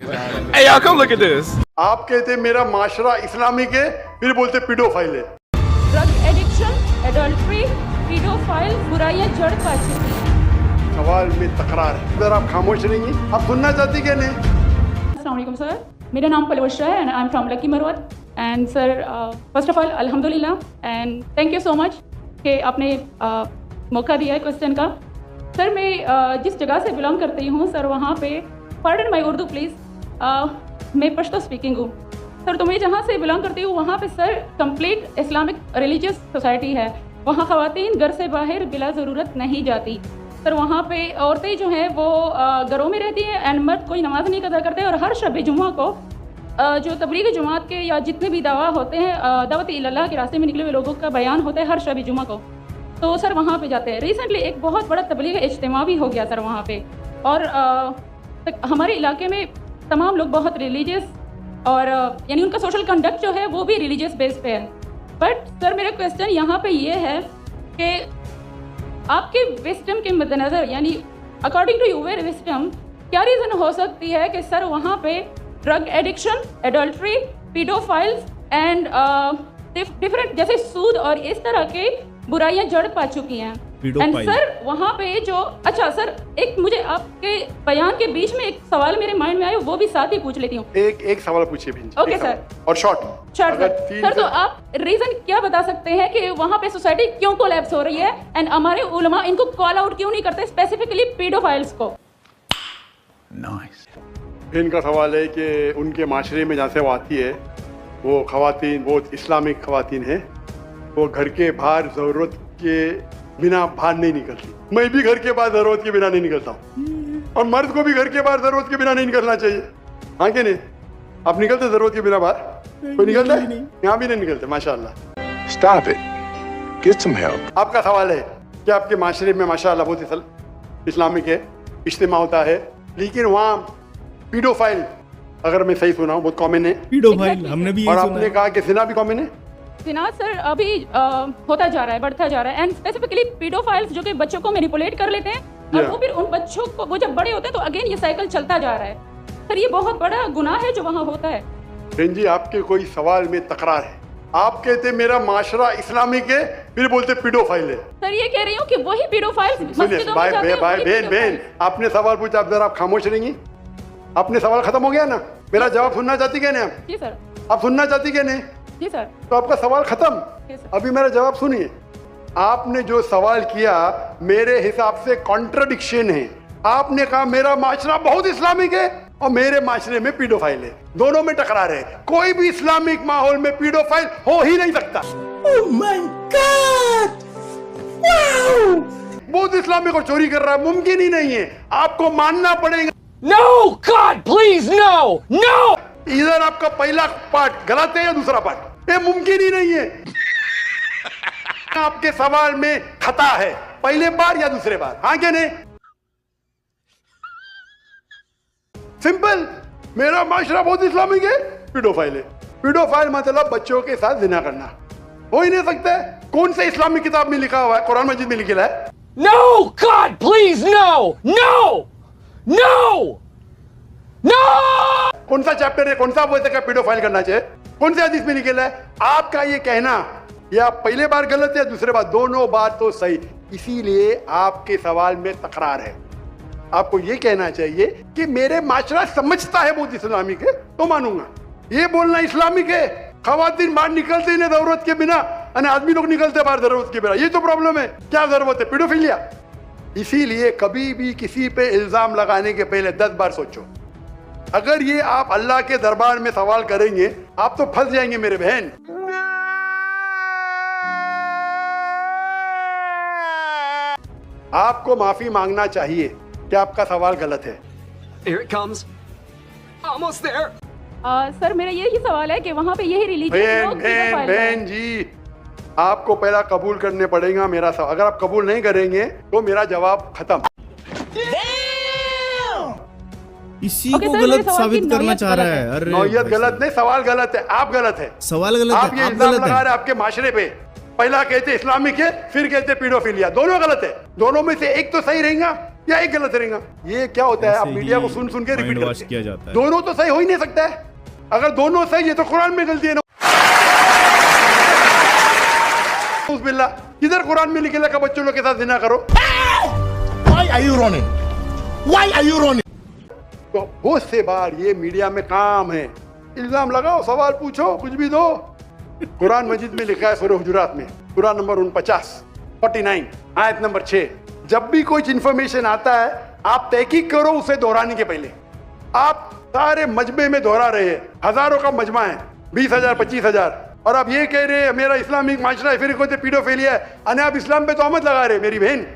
Hey y'all, come look at this. आप कहते मेरा माशरा इस्लामिक है, फिर बोलते पीडोफाइल है। ड्रग एडिक्शन, एडल्ट्री, पीडोफाइल बुराइयां जड़ पा चुकी हैं। सवाल में तकरार है, अगर आप खामोश रहेंगी, आप सुनना चाहती क्या नहीं? अस्सलाम वालेकुम सर, मेरा नाम पलवश्रा है and I am from Lakki Marwat and sir first of all अल्हम्दुलिल्लाह and thank you so much कि आपने मौका दिया है क्वेश्चन का। सर मैं जिस जगह से बिलोंग करती हूँ सर वहाँ पे पार्डन माई उर्दू प्लीज़, मैं पश्तो स्पीकिंग हूँ सर। तो मैं जहाँ से बिलोंग करती हूँ वहाँ पे sir complete Islamic religious society है। वहाँ ख़वातीन घर से बाहर बिला ज़रूरत नहीं जाती सर। वहाँ पे औरतें जो हैं वो घरों में रहती हैं एंड मर्द कोई नमाज नहीं अदा करते। और हर शब जुम्मा को जो तबलीग जमात के या जितने भी दावा होते हैं दावत इल्लाह के रास्ते में निकले हुए लोगों का बयान होता है हर शब जुम्मा को, तो सर वहाँ पे जाते हैं। रिसेंटली एक बहुत बड़ा तबलीग इज्तिमा भी हो गया सर वहाँ पे, और हमारे इलाके में तमाम लोग बहुत रिलीजियस और यानी उनका सोशल कंडक्ट जो है वो भी रिलीजियस बेस पे है। बट सर मेरा क्वेश्चन यहाँ पे ये है कि आपके विस्डम के मद्देनज़र यानी अकॉर्डिंग टू यूर विस्डम क्या रीज़न हो सकती है कि सर वहाँ पे drug addiction, adultery, paedophiles and different जैसे सूद और इस तरह के बुराइयां जड़ पा चुकी हैं। एंड सर वहाँ पे जो अच्छा सर एक मुझे आपके बयान के बीच में एक सवाल मेरे माइंड में आया, वो भी साथ ही पूछ लेती हूँ। एक सवाल पूछिए भी। ओके सर, और शॉर्ट सर तो आप रीजन क्या बता सकते हैं कि वहाँ पे सोसाइटी क्यों कोलैप्स हो रही है एंड हमारे उलमा इनको कॉल आउट क्यों नहीं करते, स्पेसिफिकली पीडोफाइल्स को? नाइस। इनका सवाल है कि उनके माशरे में जहाँ से वो आती है वो खवातीन बहुत इस्लामिक खवातीन है, वो घर के बाहर ज़रूरत के बिना बाहर नहीं निकलती। मैं भी घर के बाहर ज़रूरत के बिना नहीं निकलता हूँ और मर्द को भी घर के बाहर ज़रूरत के बिना नहीं निकलना चाहिए। हाँ कि नहीं? आप निकलते ज़रूरत के बिना बाहर? कोई निकलता है? यहाँ भी नहीं निकलते माशाल्लाह। Stop it. Get some help. आपका सवाल है कि आपके माशरे में माशाल्लाह बहुत इस्लामिक है, इज्तिमा होता है, लेकिन वहाँ पीडोफाइल, अगर मैं सही सुना हूँ, बहुत कॉमन है। पीडोफाइल हमने भी और आपने कहा कि जिना भी कॉमन है। जिना सर अभी होता जा रहा है, बढ़ता जा रहा है एंड स्पेसिफिकली पीडोफाइल्स जो कि बच्चों को मैनिपुलेट कर लेते हैं और वो फिर उन बच्चों को वो जब बड़े होते हैं तो अगेन ये साइकिल चलता जा रहा है सर। ये बहुत बड़ा गुनाह है जो वहाँ होता है। बहन जी आपके कोई सवाल में तकरार है। आप कहते मेरा माशरा इस्लामिक है, फिर बोलते पीडोफाइल है। सर ये कह रही हूँ कि वही पीडोफाइल्स बहन आपने सवाल पूछा, आप जरा आप खामोश रहेंगी? आपने सवाल खत्म हो गया ना? मेरा जवाब सुनना चाहती क्या नहीं आप? जी सर। आप सुनना चाहती क्या नहीं? जी सर। तो आपका सवाल खत्म। अभी मेरा जवाब सुनिए। आपने जो सवाल किया मेरे हिसाब से कॉन्ट्रडिक्शन है। आपने कहा मेरा माशरा बहुत इस्लामिक है और मेरे माशरे में पीडोफाइल है, दोनों में टकरार है। कोई भी इस्लामिक माहौल में पीडोफाइल हो ही नहीं सकता। Oh my God! Wow! बहुत इस्लामिक और चोरी कर रहा है, मुमकिन ही नहीं है। आपको मानना पड़ेगा। No, God, please, no, no! इधर आपका पहला पार्ट गलत है या दूसरा पार्ट? ये मुमकिन ही नहीं है। आपके सवाल में खता है, पहले बार या दूसरे बार? हाँ क्या नहीं? सिंपल। मेरा माशरा बहुत इस्लामिक है, पीडोफाइल है। पीडोफाइल मतलब बच्चों के साथ जिना करना। हो ही नहीं सकता है। कौन से इस्लामिक किताब में लिखा हुआ है? कुरान मजीद में लिखा है? No, God, please, no, no, no, no! कौन सा चैप्टर है, कौन सा वो का पीडोफाइल करना चाहिए? कौन से हदीस में लिखा है? आपका ये कहना या पहले बार गलत है, दूसरे बार, दोनों बार तो सही। इसीलिए आपके सवाल में तकरार है। आपको ये कहना चाहिए कि मेरे माशरा समझता है बहुत इस्लामिक है तो मानूंगा। ये बोलना इस्लामिक है, खवातीन बाहर निकलते ही नहीं जरूरत के बिना, आदमी लोग निकलते बाहर जरूरत के बिना, ये तो प्रॉब्लम है। क्या जरूरत है? पीडोफिलिया। इसीलिए कभी भी किसी पे इल्जाम लगाने के पहले 10 बार सोचो। अगर ये आप अल्लाह के दरबार में सवाल करेंगे आप तो फंस जाएंगे मेरे बहन। आपको माफी मांगना चाहिए कि आपका सवाल गलत है। Here it comes. Almost there. Sir मेरा यही सवाल है कि वहाँ पे यही रिलीजियस लोग बहन जी आपको पहला कबूल करने पड़ेगा मेरा सवाल। अगर आप कबूल नहीं करेंगे तो मेरा जवाब खत्म। इसी को गलत साबित करना चाह रहा है। अरे नौयत गलत नहीं, सवाल गलत है, आप गलत है। सवाल गलत है, आप ये इल्जाम लगा रहे हैं आपके माशरे पे। पहला कहते इस्लामिक है, फिर कहते पीडोफिलिया, दोनों गलत है। दोनों में से एक तो सही रहेगा। या एक गलत रहेगा? ये क्या होता है, आप ऐसे मीडिया ही को सुन सुन के mind रिपीट wash करते किया हैं। जाता है। दोनों तो सही हो ही नहीं सकता है। अगर दोनों सही है तो कुरान में गलती है ना। बिल्ला, किधर कुरान में लिखेला का बच्चों लोग के साथ जिना करो? Why are you running? Why are you running? तो बहुत से बार ये मीडिया में काम है, इल्जाम लगाओ, सवाल पूछो, कुछ भी दो। कुरान मजीद में लिखा है सूरह हुजुरात में, सूरह नंबर 49 आयत नंबर 6, जब भी कोई इंफॉर्मेशन आता है आप तहकीक करो उसे दोहराने के पहले। आप सारे मजमे में दोहरा रहे हैं, हजारों का मजमा है, 20,000 25,000, और आप ये कह रहे हैं मेरा इस्लामिक माशरा है, फिर कहते पीडोफिलिया है, अने आप इस्लाम पे तोहमत लगा रहे हैं। मेरी बहन,